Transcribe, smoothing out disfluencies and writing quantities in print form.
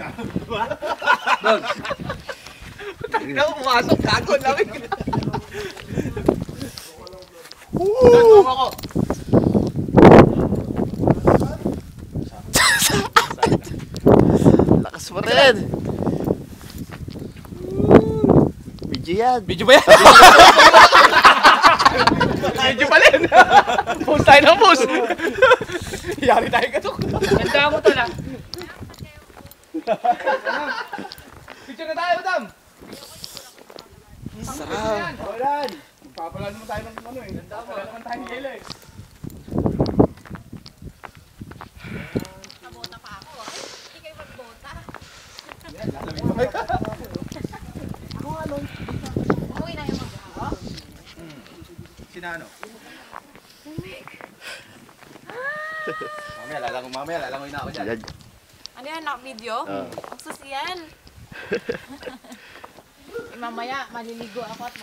Doon. Tangina ko, pumasok. Gago, lamig. Doon, ako. Lakas mo rin. Video yan. Video ba yan? Video pa rin. Post tayo ng post. Yari tayo katok. Ganda mo to lang. Picture na tayo, madam. Sarap. Wala. Papala naman tayo ng ano eh. Papala naman tayo ng gila eh. Nabota pa ako. Hindi kayo magbota. Yan, lalamig kami. Uwi na yung mga. Sinano? Mamaya, lalangoy na ako dyan. Yan. Ano yan, video? Ang susiyan. Mamaya, maliligo ako at